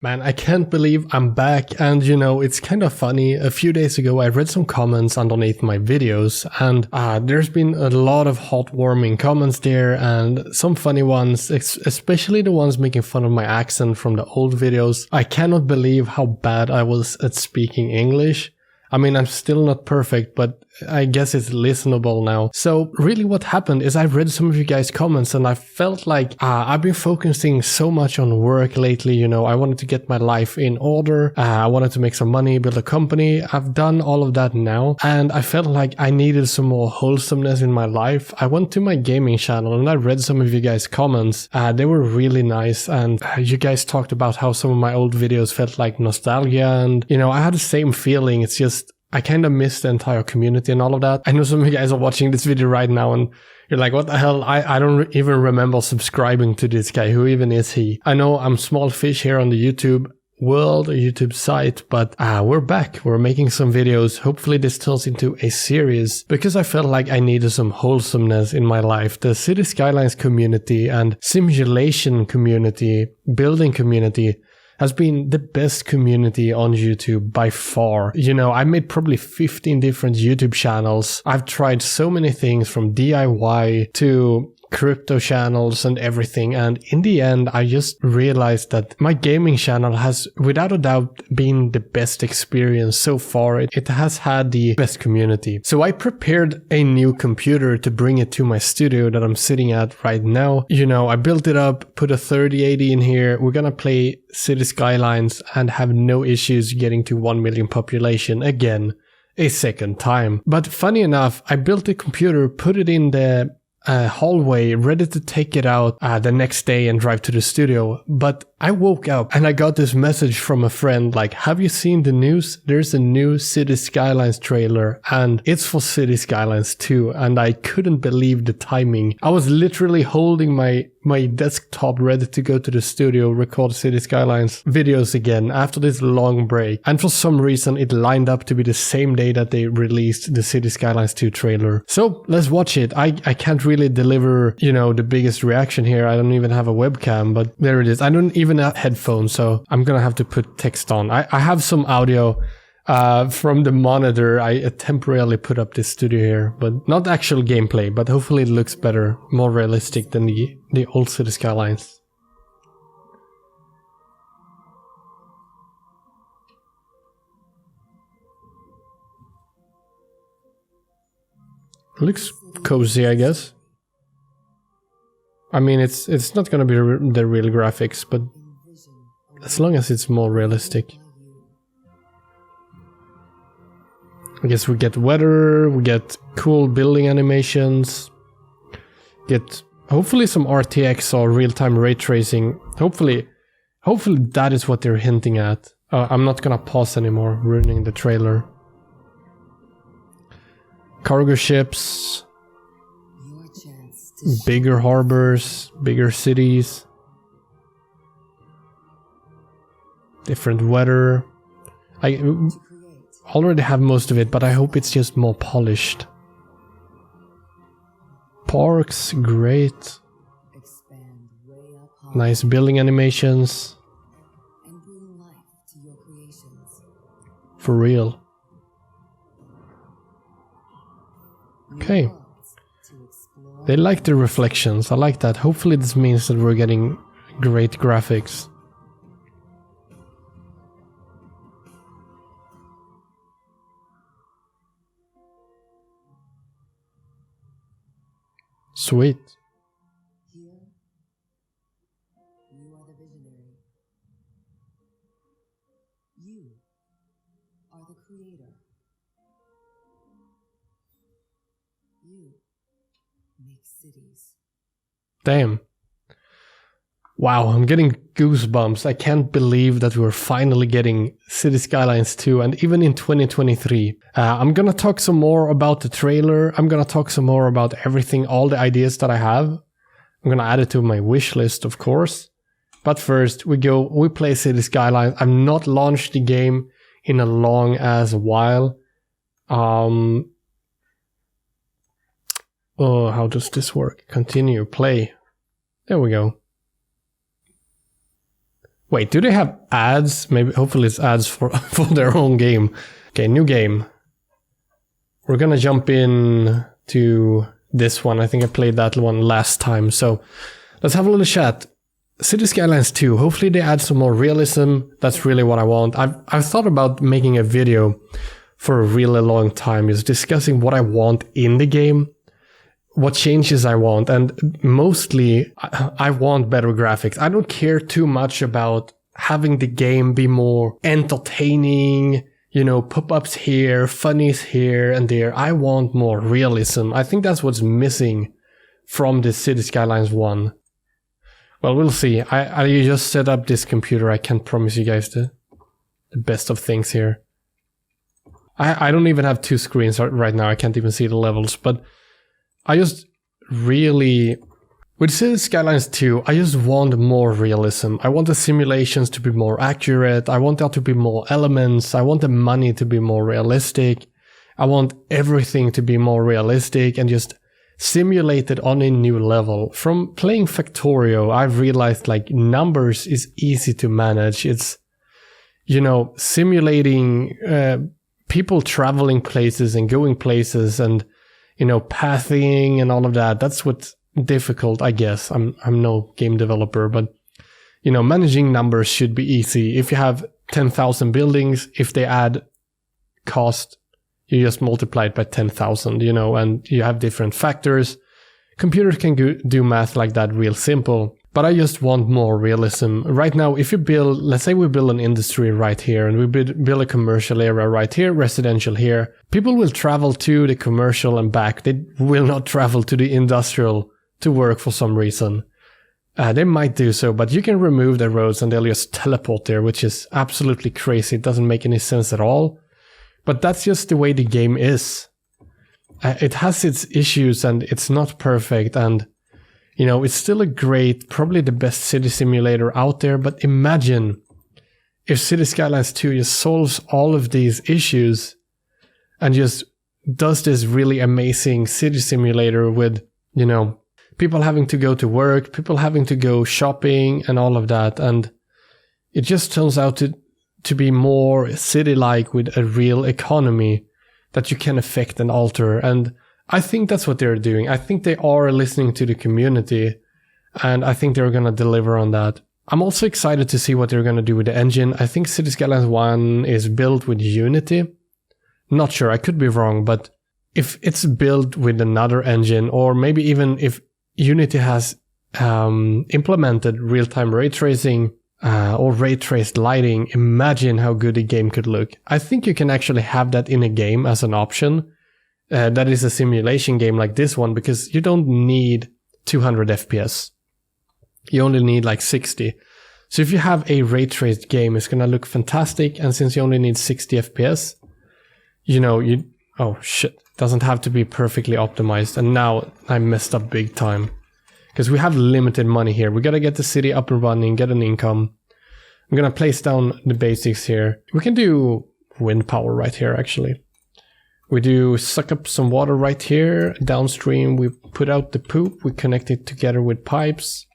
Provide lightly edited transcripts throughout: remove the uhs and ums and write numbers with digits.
Man, I can't believe I'm back, and you know, it's kind of funny. A few days ago I read some comments underneath my videos, and there's been a lot of heartwarming comments there, and some funny ones, especially the ones making fun of my accent from the old videos. I cannot believe how bad I was at speaking English. I mean, I'm still not perfect, but I guess it's listenable now. So really what happened is I read some of you guys' comments and I felt like I've been focusing so much on work lately. You know, I wanted to get my life in order. I wanted to make some money, build a company. I've done all of that now. And I felt like I needed some more wholesomeness in my life. I went to my gaming channel and I read some of you guys' comments. They were really nice. And you guys talked about how some of my old videos felt like nostalgia. And, you know, I had the same feeling. It's just, I kind of miss the entire community and all of that. I know some of you guys are watching this video right now and you're like, what the hell? I don't even remember subscribing to this guy. Who even is he? I know I'm small fish here on the YouTube world, a YouTube site, but we're back. We're making some videos. Hopefully this turns into a series because I felt like I needed some wholesomeness in my life. The City Skylines community and simulation community, building community has been the best community on YouTube by far. You know, I made probably 15 different YouTube channels. I've tried so many things from DIY to crypto channels and everything, and in the end I just realized that my gaming channel has without a doubt been the best experience so far. It has had the best community. So I prepared a new computer to bring it to my studio that I'm sitting at right now. You know, I built it up, put a 3080 in here. We're gonna play City Skylines and have no issues getting to 1 million population again a second time. But funny enough, I built the computer, put it in the hallway, ready to take it out the next day and drive to the studio. But I woke up and I got this message from a friend like, have you seen the news? There's a new City Skylines trailer and it's for City Skylines 2. And I couldn't believe the timing. I was literally holding my desktop ready to go to the studio, record City Skylines videos again after this long break. And for some reason it lined up to be the same day that they released the City Skylines 2 trailer. So let's watch it. I can't really deliver, you know, the biggest reaction here. I don't even have a webcam, but there it is. I don't even have headphones, so I'm gonna have to put text on. I have some audio from the monitor. I temporarily put up this studio here, but not actual gameplay, but hopefully it looks better, more realistic than the old City Skylines. Looks cozy, I guess. I mean, it's not gonna be the real graphics, but as long as it's more realistic. I guess we get weather, we get cool building animations, get hopefully some RTX or real-time ray tracing. Hopefully that is what they're hinting at. I'm not gonna pause anymore, ruining the trailer. Cargo ships, bigger harbors, bigger cities, different weather. I already have most of it, but I hope it's just more polished. Parks, great. Nice building animations. For real. Okay. They like the reflections. I like that. Hopefully this means that we're getting great graphics. Sweet. Here, you are the visionary. You are the creator. You make cities. Damn. Wow, I'm getting goosebumps. I can't believe that we're finally getting City Skylines 2, and even in 2023. I'm gonna talk some more about the trailer. I'm gonna talk some more about everything, all the ideas that I have. I'm gonna add it to my wish list, of course. But first, we play City Skylines. I've not launched the game in a long ass while. Oh, how does this work? Continue, play. There we go. Wait, do they have ads? Maybe, hopefully it's ads for, for their own game. Okay, new game. We're gonna jump in to this one. I think I played that one last time. So let's have a little chat. City Skylines 2, hopefully they add some more realism. That's really what I want. I've thought about making a video for a really long time, is discussing what I want in the game, what changes I want, and mostly I want better graphics. I don't care too much about having the game be more entertaining, you know, pop-ups here, funnies here and there. I want more realism. I think that's what's missing from the City Skylines 1. Well, we'll see. I just set up this computer. I can't promise you guys the best of things here. I don't even have two screens right now. I can't even see the levels, but I just really... With City Skylines 2, I just want more realism. I want the simulations to be more accurate. I want there to be more elements. I want the money to be more realistic. I want everything to be more realistic and just simulated on a new level. From playing Factorio, I've realized like numbers is easy to manage. It's, you know, simulating people traveling places and going places and, you know, pathing and all of that. That's what's difficult, I guess. I'm no game developer, but, you know, managing numbers should be easy. If you have 10,000 buildings, if they add cost, you just multiply it by 10,000, you know, and you have different factors. Computers can do math like that real simple, but I just want more realism. Right now, if you build, let's say we build an industry right here and we build a commercial area right here, residential here, people will travel to the commercial and back. They will not travel to the industrial to work for some reason. They might do so, but you can remove the roads and they'll just teleport there, which is absolutely crazy. It doesn't make any sense at all. But that's just the way the game is. It has its issues and it's not perfect, and you know, it's still a great, probably the best city simulator out there. But imagine if City Skylines 2 just solves all of these issues and just does this really amazing city simulator with, you know, people having to go to work, people having to go shopping and all of that. And it just turns out to be more city-like with a real economy that you can affect and alter. And I think that's what they're doing. I think they are listening to the community, and I think they're going to deliver on that. I'm also excited to see what they're going to do with the engine. I think City Skylines 1 is built with Unity. Not sure, I could be wrong, but if it's built with another engine, or maybe even if Unity has implemented real-time ray tracing, or ray traced lighting, imagine how good a game could look. I think you can actually have that in a game as an option. That is a simulation game like this one, because you don't need 200 FPS. You only need like 60. So if you have a ray traced game, it's gonna look fantastic. And since you only need 60 FPS, you know, oh shit, doesn't have to be perfectly optimized. And now I messed up big time. Because we have limited money here. We gotta get the city up and running, get an income. I'm gonna place down the basics here. We can do wind power right here, actually. We do suck up some water right here. Downstream, we put out the poop. We connect it together with pipes.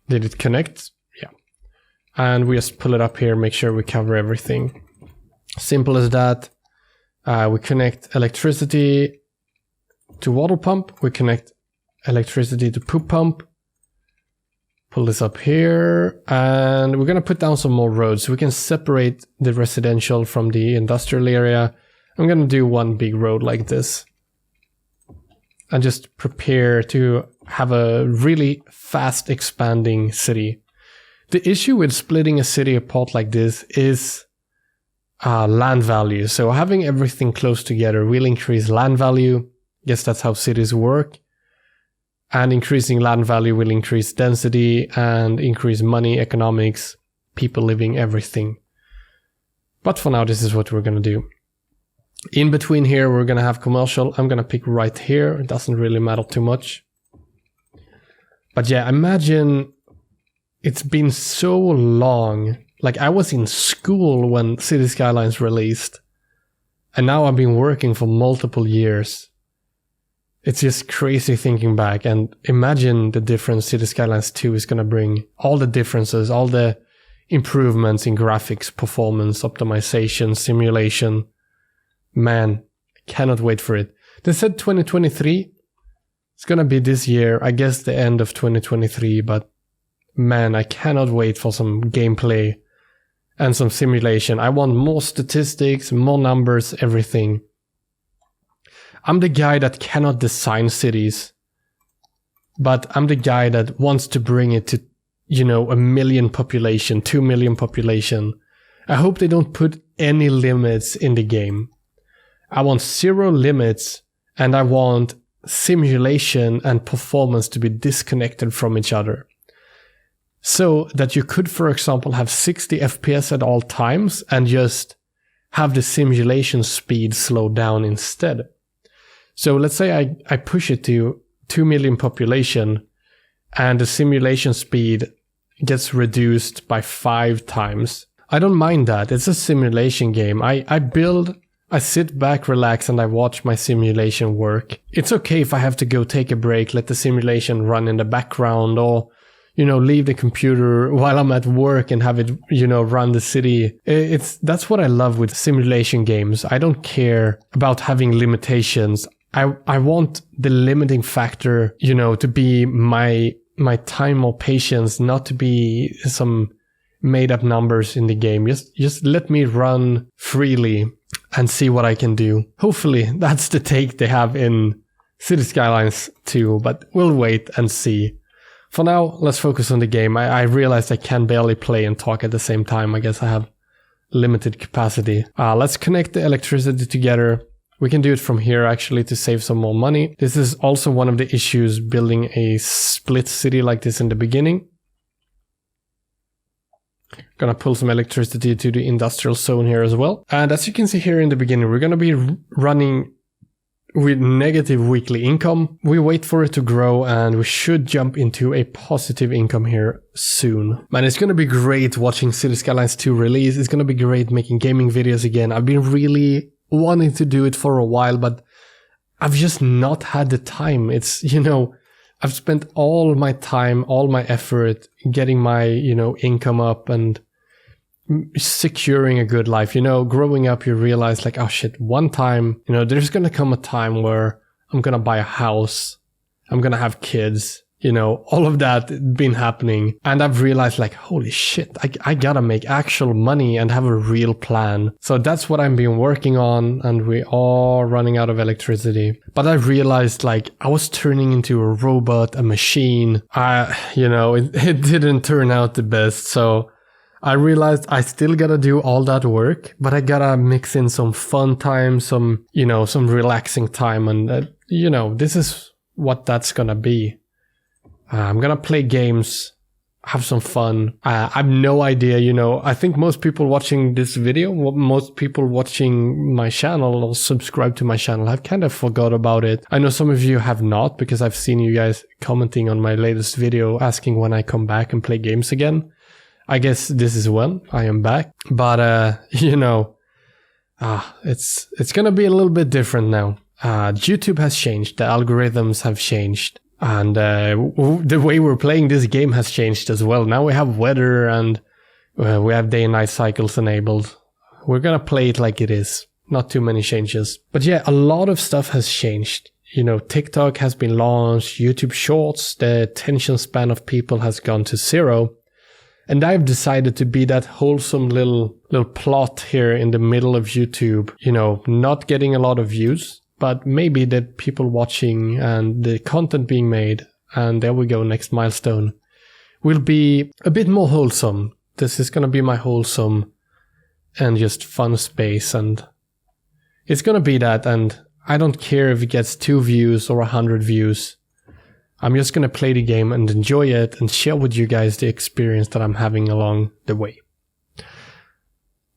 Did it connect? Yeah. And we just pull it up here, make sure we cover everything. Simple as that. We connect electricity to water pump. We connect electricity to poop pump. Pull this up here, and we're gonna put down some more roads so we can separate the residential from the industrial area. I'm gonna do one big road like this and just prepare to have a really fast expanding city. The issue with splitting a city apart like this is land value. So having everything close together will increase land value. Guess that's how cities work. And increasing land value will increase density and increase money, economics, people living, everything. But for now, this is what we're going to do. In between here, we're going to have commercial. I'm going to pick right here. It doesn't really matter too much. But yeah, imagine it's been so long. Like, I was in school when City Skylines released. And now I've been working for multiple years. It's just crazy thinking back, and imagine the difference City Skylines 2 is going to bring. All the differences, all the improvements in graphics, performance, optimization, simulation. Man, cannot wait for it. They said 2023. It's going to be this year, I guess the end of 2023, but man, I cannot wait for some gameplay and some simulation. I want more statistics, more numbers, everything. I'm the guy that cannot design cities, but I'm the guy that wants to bring it to, 1 million population, 2 million population. I hope they don't put any limits in the game. I want 0 limits, and I want simulation and performance to be disconnected from each other. So that you could, for example, have 60 FPS at all times and just have the simulation speed slow down instead. So let's say I push it to 2 million population and the simulation speed gets reduced by 5 times. I don't mind that. It's a simulation game. I sit back, relax, and I watch my simulation work. It's okay if I have to go take a break, let the simulation run in the background, or, leave the computer while I'm at work and have it, run the city. That's what I love with simulation games. I don't care about having limitations. I want the limiting factor, to be my time or patience, not to be some made up numbers in the game. Just let me run freely and see what I can do. Hopefully that's the take they have in City Skylines 2, but we'll wait and see. For now, let's focus on the game. I realized I can barely play and talk at the same time. I guess I have limited capacity. Let's connect the electricity together. We can do it from here actually to save some more money. This is also one of the issues building a split city like this in the beginning. Gonna pull some electricity to the industrial zone here as well. And as you can see here in the beginning, we're gonna be running with negative weekly income. We wait for it to grow and we should jump into a positive income here soon. Man, it's gonna be great watching City Skylines 2 release. It's gonna be great making gaming videos again. I've been really wanting to do it for a while, but I've just not had the time. It's, I've spent all my time, all my effort getting my, income up and securing a good life. Growing up, you realize like, oh shit, one time, there's going to come a time where I'm going to buy a house. I'm going to have kids, all of that been happening. And I've realized like, holy shit, I got to make actual money and have a real plan. So that's what I've been working on. And we are running out of electricity. But I realized like I was turning into a robot, a machine. It didn't turn out the best. So I realized I still gotta do all that work, but I gotta mix in some fun time, some relaxing time. And, this is what that's gonna be. I'm gonna play games, have some fun. I have no idea, I think most people watching this video, most people watching my channel or subscribe to my channel have kind of forgot about it. I know some of you have not, because I've seen you guys commenting on my latest video asking when I come back and play games again. I guess this is when I am back, but it's gonna be a little bit different now. YouTube has changed, the algorithms have changed, and the way we're playing this game has changed as well. Now we have weather and we have day and night cycles enabled. We're gonna play it like it is, not too many changes. But yeah, a lot of stuff has changed. TikTok has been launched, YouTube Shorts, the attention span of people has gone to 0. And I've decided to be that wholesome little plot here in the middle of YouTube, not getting a lot of views, but maybe the people watching and the content being made, and there we go, next milestone, will be a bit more wholesome. This is going to be my wholesome and just fun space, and it's going to be that, and I don't care if it gets 2 views or 100 views. I'm just going to play the game and enjoy it and share with you guys the experience that I'm having along the way.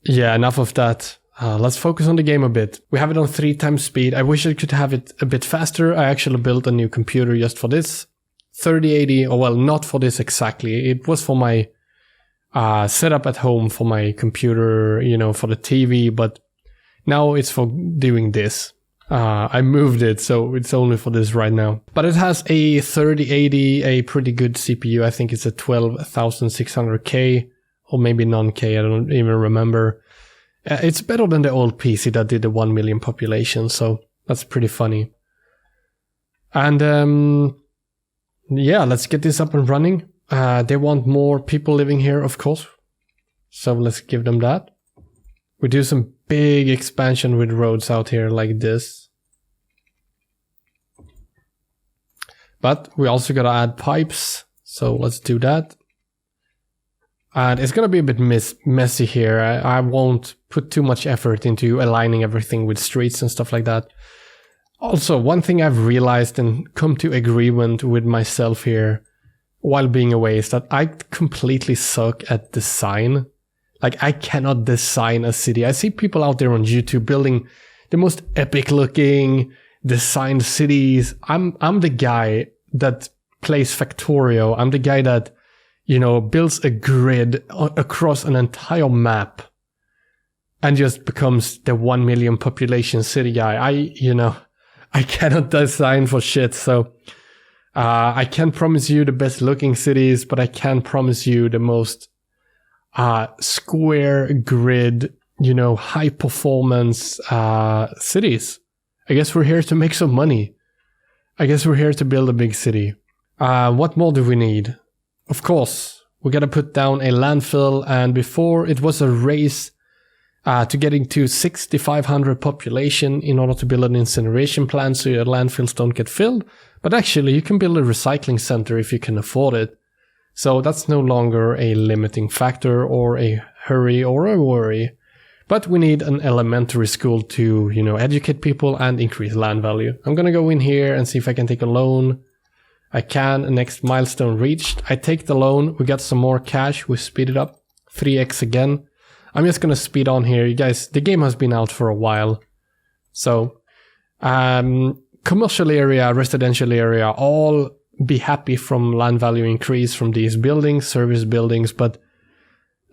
Yeah, enough of that. Let's focus on the game a bit. We have it on 3 times speed. I wish I could have it a bit faster. I actually built a new computer just for this. 3080, or well, not for this exactly. It was for my setup at home for my computer, for the TV, but now it's for doing this. I moved it, so it's only for this right now. But it has a 3080, a pretty good CPU. I think it's a 12600K, or maybe non-K, I don't even remember. It's better than the old PC that did the 1 million population, so that's pretty funny. And yeah, let's get this up and running. They want more people living here, of course. So let's give them that. We do some big expansion with roads out here like this. But we also gotta add pipes, so let's do that. And it's gonna be a bit messy here. I won't put too much effort into aligning everything with streets and stuff like that. Also, one thing I've realized and come to agreement with myself here while being away is that I completely suck at design. Like, I cannot design a city. I see people out there on YouTube building the most epic looking designed cities. I'm the guy that plays Factorio. I'm the guy that, you know, builds a grid across an entire map and just becomes the 1 million population city guy. I cannot design for shit, so I can't promise you the best looking cities, but I can promise you the most square grid, you know, high performance cities. I guess we're here to make some money. I guess we're here to build a big city. What more do we need? Of course, we gotta put down a landfill, and before it was a race to getting to 6,500 population in order to build an incineration plant so your landfills don't get filled. But actually, you can build a recycling center if you can afford it. So that's no longer a limiting factor or a hurry or a worry. But we need an elementary school to, you know, educate people and increase land value. I'm gonna go in here and see if I can take a loan. I can. Next milestone reached. I take the loan. We got some more cash. We speed it up. 3x again. I'm just gonna speed on here. You guys, the game has been out for a while. So, commercial area, residential area, all be happy from land value increase from these buildings, service buildings. But,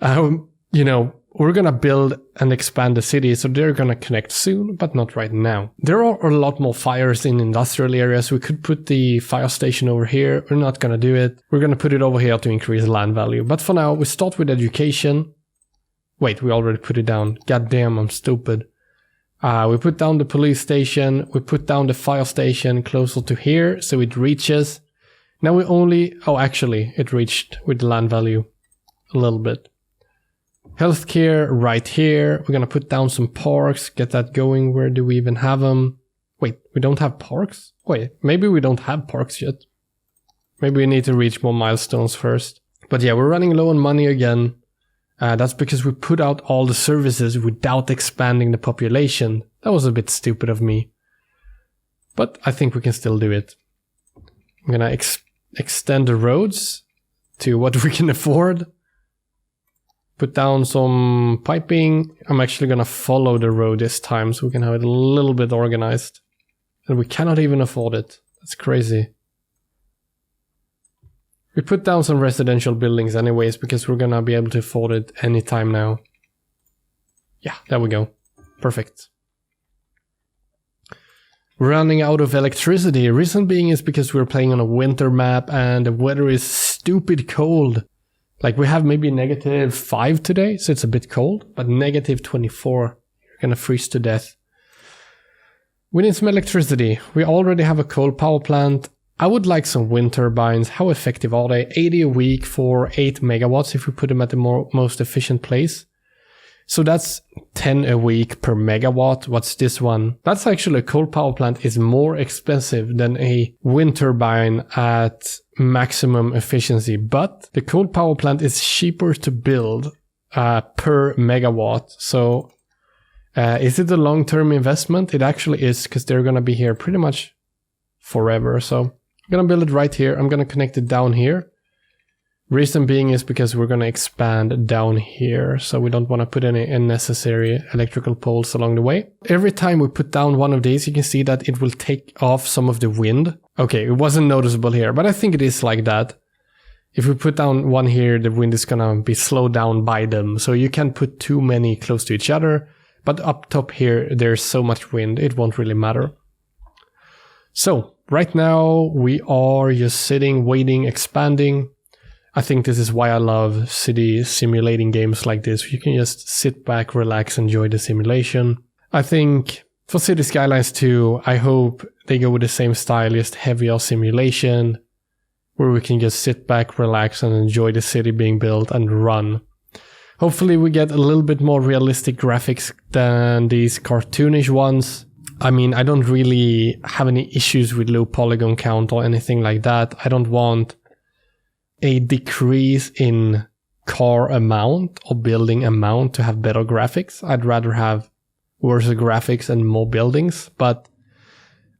you know, we're gonna build and expand the city, so they're gonna connect soon, but not right now. There are a lot more fires in industrial areas. We could put the fire station over here. We're not gonna do it. We're gonna put it over here to increase land value. But for now, we start with education. Wait, we already put it down. God damn, I'm stupid. We put down the police station. We put down the fire station closer to here, so it reaches. Now we only... Oh, actually, it reached with the land value a little bit. Healthcare right here. We're gonna put down some parks, get that going. Where do we even have them? Wait, we don't have parks? Wait, maybe we don't have parks yet. Maybe we need to reach more milestones first. But yeah, we're running low on money again. That's because we put out all the services without expanding the population. That was a bit stupid of me. But I think we can still do it. I'm gonna extend the roads to what we can afford. Put down some piping. I'm actually gonna follow the road this time so we can have it a little bit organized. And we cannot even afford it. That's crazy. We put down some residential buildings anyways because we're gonna be able to afford it anytime now. Yeah, there we go. Perfect. We're running out of electricity. Reason being is because we're playing on a winter map and the weather is stupid cold. Like, we have maybe -5 today, so it's a bit cold, but -24. You're gonna freeze to death. We need some electricity. We already have a coal power plant. I would like some wind turbines. How effective are they? 80 a week for 8 megawatts if we put them at the most efficient place. So that's 10 a week per megawatt. What's this one? That's actually a coal power plant is more expensive than a wind turbine at maximum efficiency. But the coal power plant is cheaper to build per megawatt. So is it a long-term investment? It actually is, because they're going to be here pretty much forever. So I'm going to build it right here. I'm going to connect it down here. Reason being is because we're going to expand down here. So we don't want to put any unnecessary electrical poles along the way. Every time we put down one of these, you can see that it will take off some of the wind. Okay, it wasn't noticeable here, but I think it is like that. If we put down one here, the wind is going to be slowed down by them. So you can't put too many close to each other. But up top here, there's so much wind, it won't really matter. So right now we are just sitting, waiting, expanding. I think this is why I love city simulating games like this. You can just sit back, relax, enjoy the simulation. I think for City Skylines 2, I hope they go with the same style, just heavier simulation, where we can just sit back, relax, and enjoy the city being built and run. Hopefully we get a little bit more realistic graphics than these cartoonish ones. I mean, I don't really have any issues with low polygon count or anything like that. I don't want a decrease in car amount or building amount to have better graphics. I'd rather have worse graphics and more buildings, but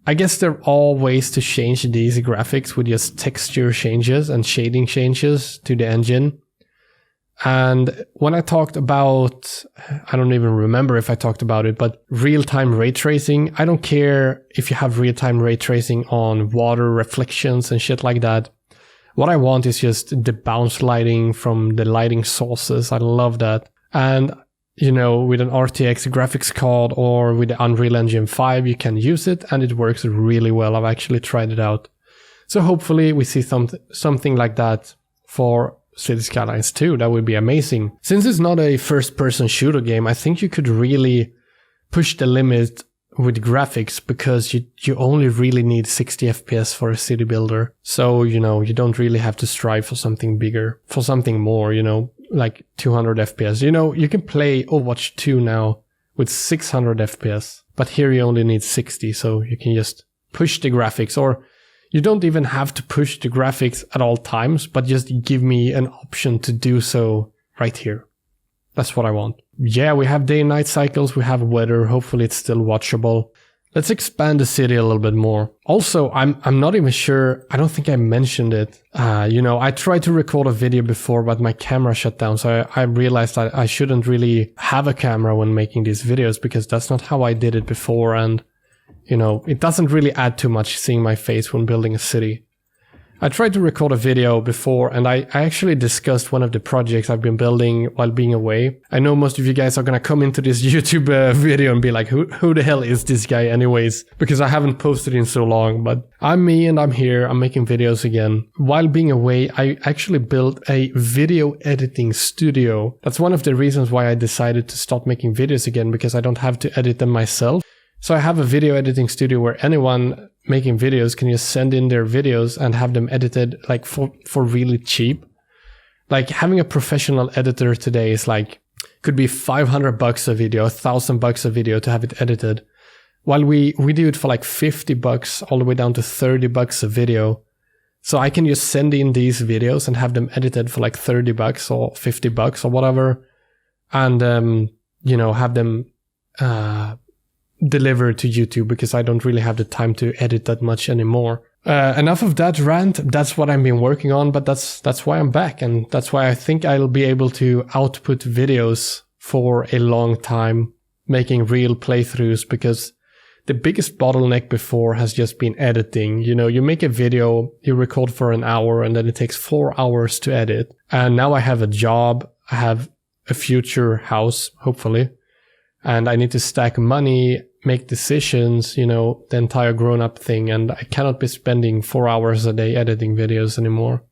I guess there are ways to change these graphics with just texture changes and shading changes to the engine. And when I talked about, I don't even remember if I talked about it, but real-time ray tracing, I don't care if you have real-time ray tracing on water reflections and shit like that. What I want is just the bounce lighting from the lighting sources. I love that. And, you know, with an RTX graphics card or with the Unreal Engine 5, you can use it and it works really well. I've actually tried it out. So hopefully we see something like that for City Skylines 2. That would be amazing. Since it's not a first-person shooter game, I think you could really push the limit with graphics because you only really need 60 FPS for a city builder. So, you know, you don't really have to strive for something bigger, for something more, you know, like 200 FPS. You know, you can play Overwatch 2 now with 600 FPS, but here you only need 60, so you can just push the graphics, or you don't even have to push the graphics at all times, but just give me an option to do so right here. That's what I want. Yeah, we have day and night cycles, we have weather, hopefully it's still watchable. Let's expand the city a little bit more. Also, I'm not even sure, I don't think I mentioned it. You know, I tried to record a video before, but my camera shut down, so I realized that I shouldn't really have a camera when making these videos, because that's not how I did it before, and you know, it doesn't really add too much seeing my face when building a city. I tried to record a video before, and I actually discussed one of the projects I've been building while being away. I know most of you guys are gonna come into this YouTube video and be like, who the hell is this guy anyways? Because I haven't posted in so long, but I'm me and I'm here, I'm making videos again. While being away, I actually built a video editing studio. That's one of the reasons why I decided to start making videos again, because I don't have to edit them myself. So I have a video editing studio where anyone making videos can just send in their videos and have them edited like for really cheap. Like having a professional editor today is like, could be $500 a video, $1,000 a video to have it edited. While we do it for like $50 all the way down to $30 a video. So I can just send in these videos and have them edited for like $30 or $50 or whatever. And, you know, have them, delivered to YouTube, because I don't really have the time to edit that much anymore. Enough of that rant. That's what I've been working on, but that's why I'm back, and that's why I think I'll be able to output videos for a long time, making real playthroughs, because the biggest bottleneck before has just been editing. You know, you make a video, you record for an hour, and then it takes 4 hours to edit. And now I have a job, I have a future house, hopefully, and I need to stack money, make decisions, you know, the entire grown-up thing, and I cannot be spending 4 hours a day editing videos anymore.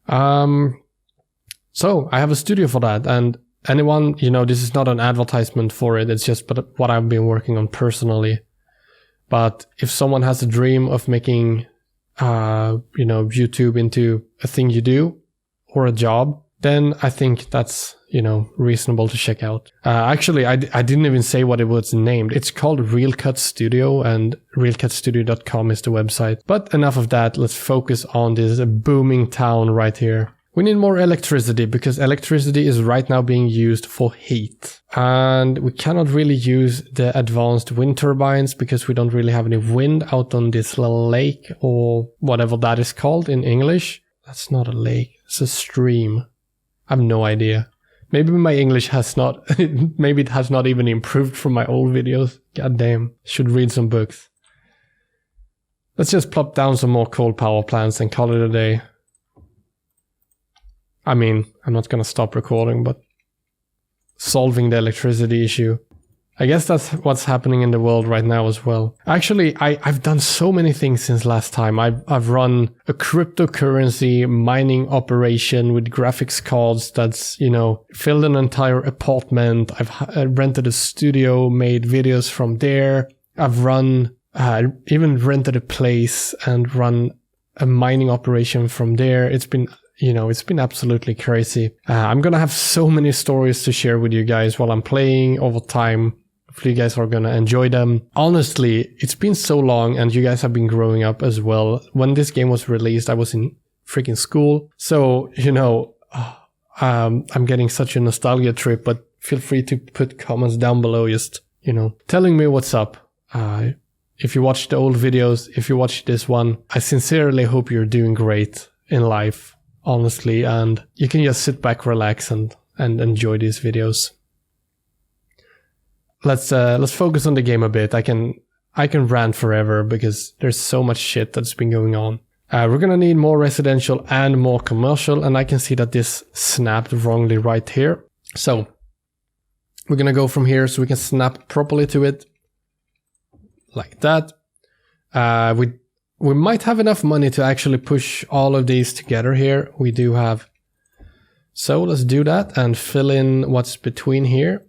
So I have a studio for that, and anyone, you know, this is not an advertisement for it, it's just what I've been working on personally. But if someone has a dream of making, you know, YouTube into a thing you do, or a job, then I think that's, you know, reasonable to check out. Actually, I didn't even say what it was named. It's called Real Cut Studio, and realcutstudio.com is the website. But enough of that. Let's focus on this booming town right here. We need more electricity, because electricity is right now being used for heat. And we cannot really use the advanced wind turbines because we don't really have any wind out on this little lake, or whatever that is called in English. That's not a lake, it's a stream. I have no idea. Maybe my English has not, maybe it has not even improved from my old videos. God damn, should read some books. Let's just plop down some more coal power plants and call it a day. I mean, I'm not gonna stop recording, but solving the electricity issue. I guess that's what's happening in the world right now as well. Actually, I've done so many things since last time. I've run a cryptocurrency mining operation with graphics cards that's, you know, filled an entire apartment. I've rented a studio, made videos from there. I've even rented a place and run a mining operation from there. It's been absolutely crazy. I'm gonna have so many stories to share with you guys while I'm playing over time. Hopefully you guys are gonna enjoy them. Honestly, it's been so long and you guys have been growing up as well. When this game was released, I was in freaking school. So, you know, I'm getting such a nostalgia trip, but feel free to put comments down below just, you know, telling me what's up. If you watched the old videos, if you watched this one, I sincerely hope you're doing great in life, honestly, and you can just sit back, relax, and enjoy these videos. Let's focus on the game a bit. I can rant forever because there's so much shit that's been going on. We're gonna need more residential and more commercial, and I can see that this snapped wrongly right here. So we're gonna go from here so we can snap properly to it, like that. We might have enough money to actually push all of these together here. We do have. So let's do that and fill in what's between here.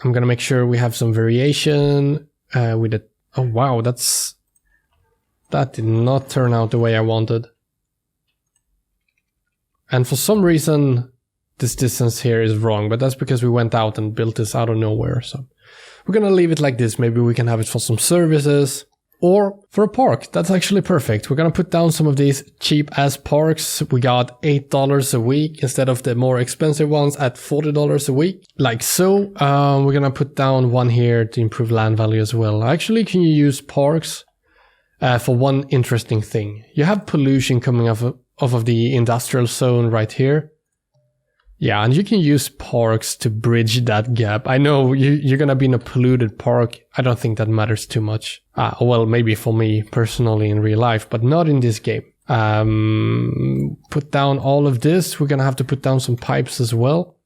I'm gonna make sure we have some variation with it. Oh wow, that did not turn out the way I wanted. And for some reason, this distance here is wrong, but that's because we went out and built this out of nowhere. So we're gonna leave it like this. Maybe we can have it for some services or for a park. That's actually perfect. We're gonna put down some of these cheap ass parks. We got $8 a week instead of the more expensive ones at $40 a week, like so. We're gonna put down one here to improve land value as well. Actually, can you use parks for one interesting thing? You have pollution coming off of the industrial zone right here. Yeah, and you can use parks to bridge that gap. I know you're gonna be in a polluted park. I don't think that matters too much. Well, maybe for me personally in real life, but not in this game. Put down all of this. We're gonna have to put down some pipes as well.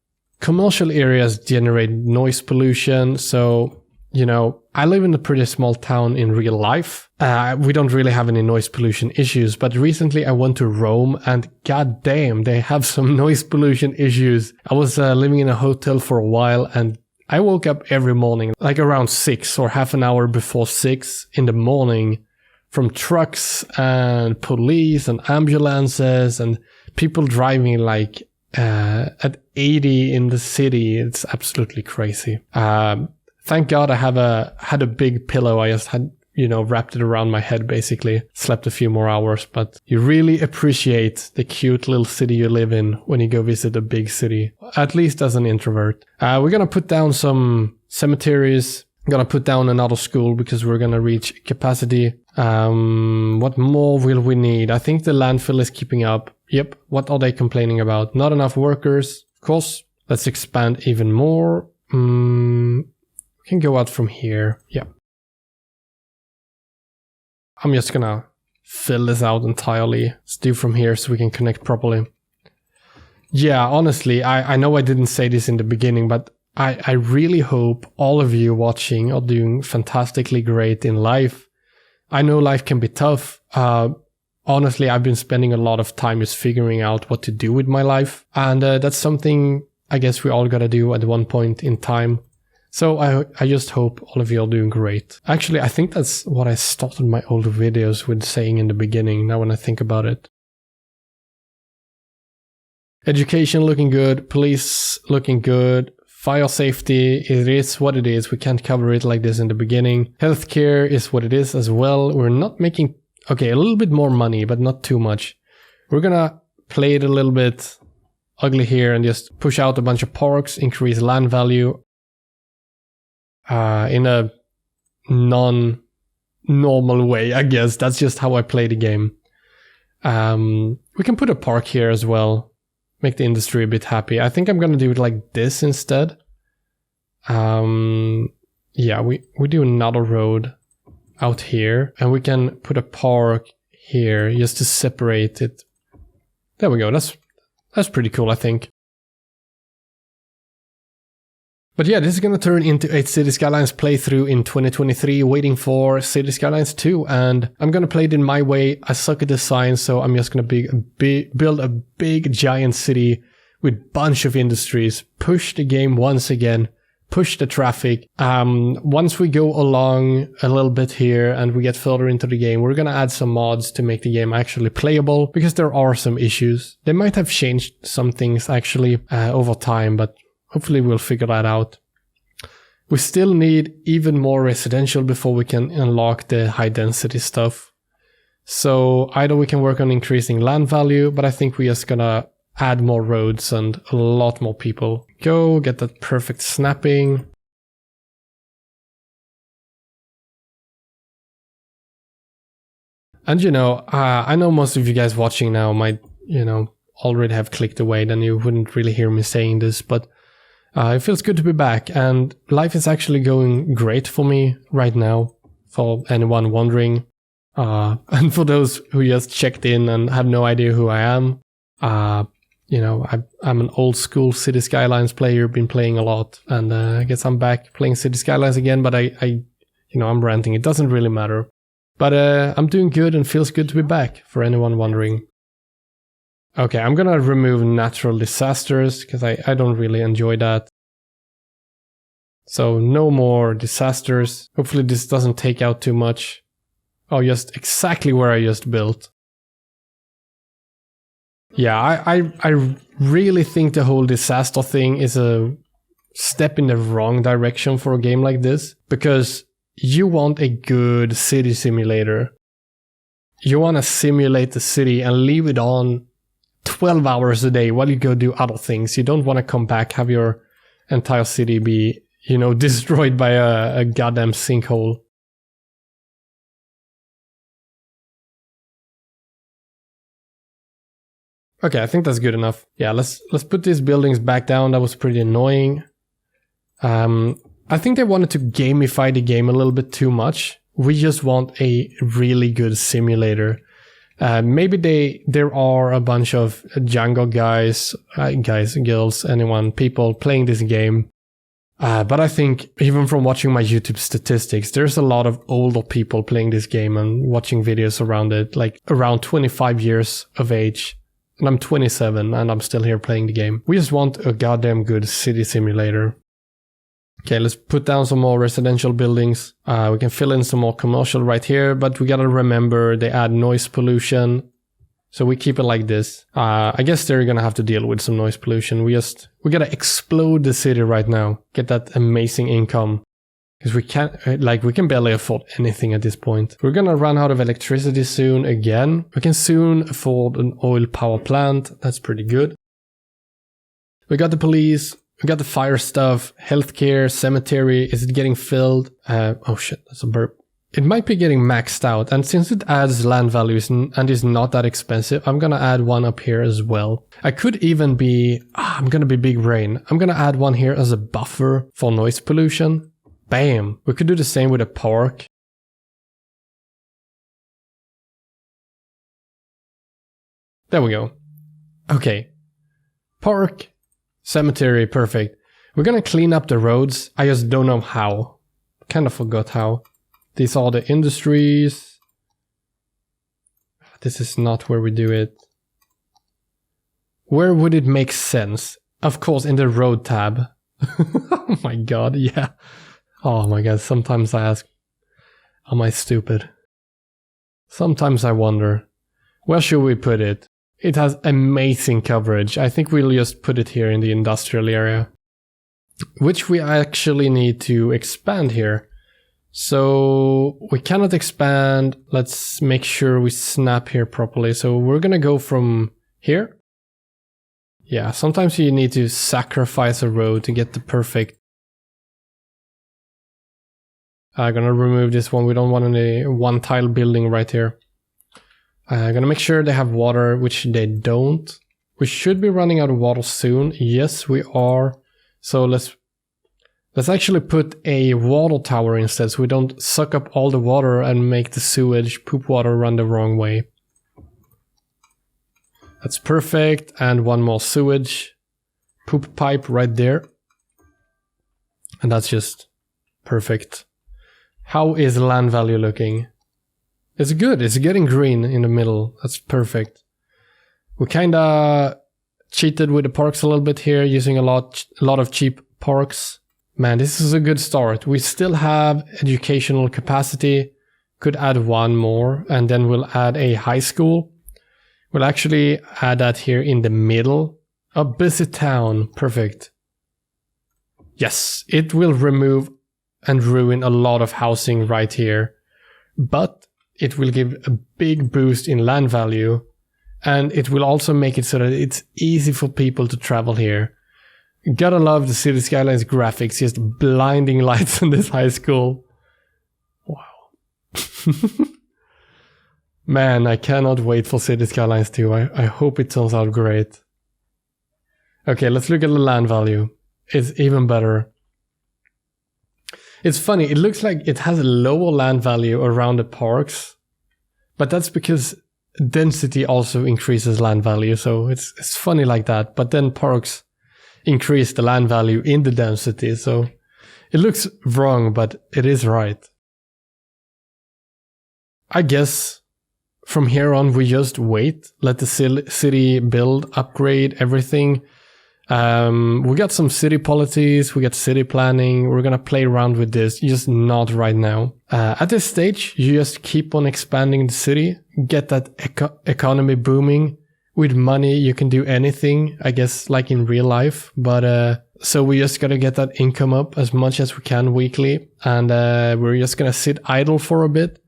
Commercial areas generate noise pollution, so, you know, I live in a pretty small town in real life. We don't really have any noise pollution issues, but recently I went to Rome and goddamn, they have some noise pollution issues. I was living in a hotel for a while and I woke up every morning, like around 6 or half an hour before 6 in the morning, from trucks and police and ambulances and people driving like at 80 in the city. It's absolutely crazy. Thank God I had a big pillow. I just had, you know, wrapped it around my head basically. Slept a few more hours, but you really appreciate the cute little city you live in when you go visit a big city, at least as an introvert. We're gonna put down some cemeteries. I'm gonna put down another school because we're gonna reach capacity. What more will we need? I think the landfill is keeping up. Yep. What are they complaining about? Not enough workers. Of course. Let's expand even more. Can go out from here. Yeah. I'm just gonna fill this out entirely. Let's do from here so we can connect properly. Yeah, honestly, I know I didn't say this in the beginning, but I really hope all of you watching are doing fantastically great in life. I know life can be tough. Honestly, I've been spending a lot of time just figuring out what to do with my life. And that's something I guess we all gotta do at one point in time. So I just hope all of you are doing great. Actually, I think that's what I started my older videos with saying in the beginning, now when I think about it. Education looking good, police looking good, fire safety, it is what it is. We can't cover it like this in the beginning. Healthcare is what it is as well. We're not making, okay, a little bit more money, but not too much. We're gonna play it a little bit ugly here and just push out a bunch of parks, increase land value. In a non-normal way, I guess. That's just how I play the game. We can put a park here as well. Make the industry a bit happy. I think I'm gonna do it like this instead. Yeah, we do another road out here. And we can put a park here just to separate it. There we go. That's pretty cool, I think. But yeah, this is going to turn into a City Skylines playthrough in 2023, waiting for City Skylines 2, and I'm going to play it in my way. I suck at design, so I'm just going to build a big giant city with bunch of industries, push the game once again, push the traffic. Once we go along a little bit here and we get further into the game, we're going to add some mods to make the game actually playable, because there are some issues. They might have changed some things actually over time, but hopefully we'll figure that out. We still need even more residential before we can unlock the high density stuff. So either we can work on increasing land value, but I think we're just gonna add more roads and a lot more people. Go get that perfect snapping. And you know, I know most of you guys watching now might, you know, already have clicked away, then you wouldn't really hear me saying this, but it feels good to be back, and life is actually going great for me right now, for anyone wondering. And for those who just checked in and have no idea who I am, you know, I'm an old school City Skylines player, been playing a lot, and I guess I'm back playing City Skylines again, but I you know, I'm ranting, it doesn't really matter. But I'm doing good and feels good to be back, for anyone wondering. Okay, I'm gonna remove natural disasters, because I don't really enjoy that. So no more disasters. Hopefully this doesn't take out too much. Oh, just exactly where I just built. Yeah, I really think the whole disaster thing is a step in the wrong direction for a game like this, because you want a good city simulator. You want to simulate the city and leave it on 12 hours a day while you go do other things. You don't want to come back, have your entire city be, you know, destroyed by a goddamn sinkhole. Okay, I think that's good enough. Yeah, let's put these buildings back down. That was pretty annoying. I think they wanted to gamify the game a little bit too much. We just want a really good simulator. Maybe there are a bunch of Django guys, girls, anyone, people playing this game. But I think even from watching my YouTube statistics, there's a lot of older people playing this game and watching videos around it, like around 25 years of age. And I'm 27 and I'm still here playing the game. We just want a goddamn good city simulator. Okay, let's put down some more residential buildings. We can fill in some more commercial right here, but we gotta remember they add noise pollution. So we keep it like this. I guess they're gonna have to deal with some noise pollution. We gotta explode the city right now. Get that amazing income. Because we can barely afford anything at this point. We're gonna run out of electricity soon again. We can soon afford an oil power plant. That's pretty good. We got the police. We got the fire stuff. Healthcare, cemetery. Is it getting filled? Oh shit, that's a burp. It might be getting maxed out. And since it adds land values and is not that expensive, I'm gonna add one up here as well. I could even be... I'm gonna be big brain. I'm gonna add one here as a buffer for noise pollution. Bam! We could do the same with a park. There we go. Okay. Park. Cemetery, perfect. We're gonna clean up the roads. I just don't know how. Kind of forgot how. These are the industries. This is not where we do it. Where would it make sense? Of course, in the road tab. Oh my god, yeah. Oh my god, sometimes I ask, am I stupid? Sometimes I wonder, where should we put it? It has amazing coverage. I think we'll just put it here in the industrial area. Which we actually need to expand here. So we cannot expand. Let's make sure we snap here properly. So we're gonna go from here. Yeah, sometimes you need to sacrifice a road to get the perfect. I'm gonna remove this one. We don't want any one tile building right here. I'm gonna make sure they have water, which they don't. We should be running out of water soon. Yes, we are. So let's actually put a water tower instead, so we don't suck up all the water and make the sewage poop water run the wrong way. That's perfect. And one more sewage poop pipe right there. And that's just perfect. How is land value looking? It's good. It's getting green in the middle. That's perfect. We kind of cheated with the parks a little bit here, using a lot of cheap parks. Man, this is a good start. We still have educational capacity. Could add one more, and then we'll add a high school. We'll actually add that here in the middle. A busy town. Perfect. Yes, it will remove and ruin a lot of housing right here. But it will give a big boost in land value. And it will also make it so that it's easy for people to travel here. Gotta love the City Skylines graphics. Just blinding lights in this high school. Man, I cannot wait for City Skylines 2. I hope it turns out great. Okay, let's look at the land value. It's even better. It's funny, it looks like it has a lower land value around the parks, but that's because density also increases land value, so it's funny like that. But then parks increase the land value in the density, so it looks wrong, but it is right. I guess from here on we just wait, let the city build, upgrade everything. We got some city policies, we got city planning, we're gonna play around with this, just not right now. At this stage, you just keep on expanding the city, get that economy booming. With money, you can do anything, I guess, like in real life. But so we just gotta get that income up as much as we can weekly. And we're just gonna sit idle for a bit.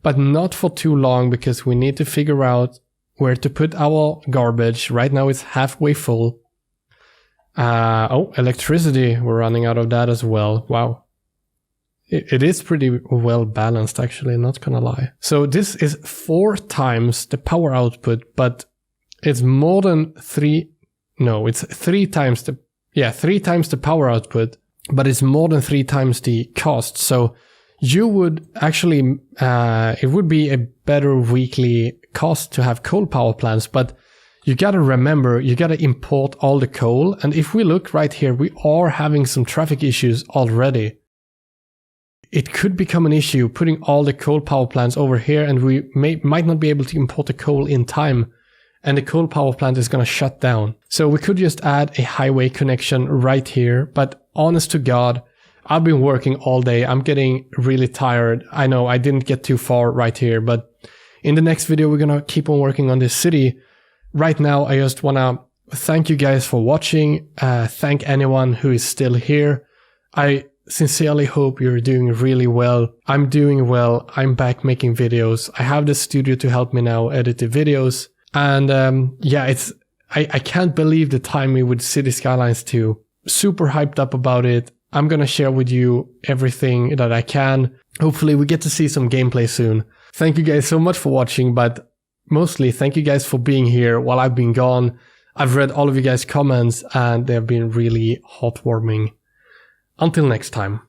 But not for too long, because we need to figure out where to put our garbage. Right now it's halfway full. Oh, electricity. We're running out of that as well. Wow. It is pretty well balanced, actually, not gonna lie. So this is 4 times the power output, but it's more than 3. No, it's 3 times the... Yeah, 3 times the power output, but it's more than 3 times the cost. So you would actually, it would be a better weekly cost to have coal power plants, but you gotta remember, you gotta import all the coal. And if we look right here, we are having some traffic issues already. It could become an issue putting all the coal power plants over here, and we might not be able to import the coal in time. And the coal power plant is gonna shut down. So we could just add a highway connection right here, but honest to God, I've been working all day. I'm getting really tired. I know I didn't get too far right here, but in the next video, we're gonna keep on working on this city. Right now, I just wanna thank you guys for watching. Thank anyone who is still here. I sincerely hope you're doing really well. I'm doing well. I'm back making videos. I have the studio to help me now edit the videos. And yeah, I can't believe the timing with City Skylines 2. Super hyped up about it. I'm gonna share with you everything that I can. Hopefully we get to see some gameplay soon. Thank you guys so much for watching, but mostly thank you guys for being here while I've been gone. I've read all of you guys' comments and they've been really heartwarming. Until next time.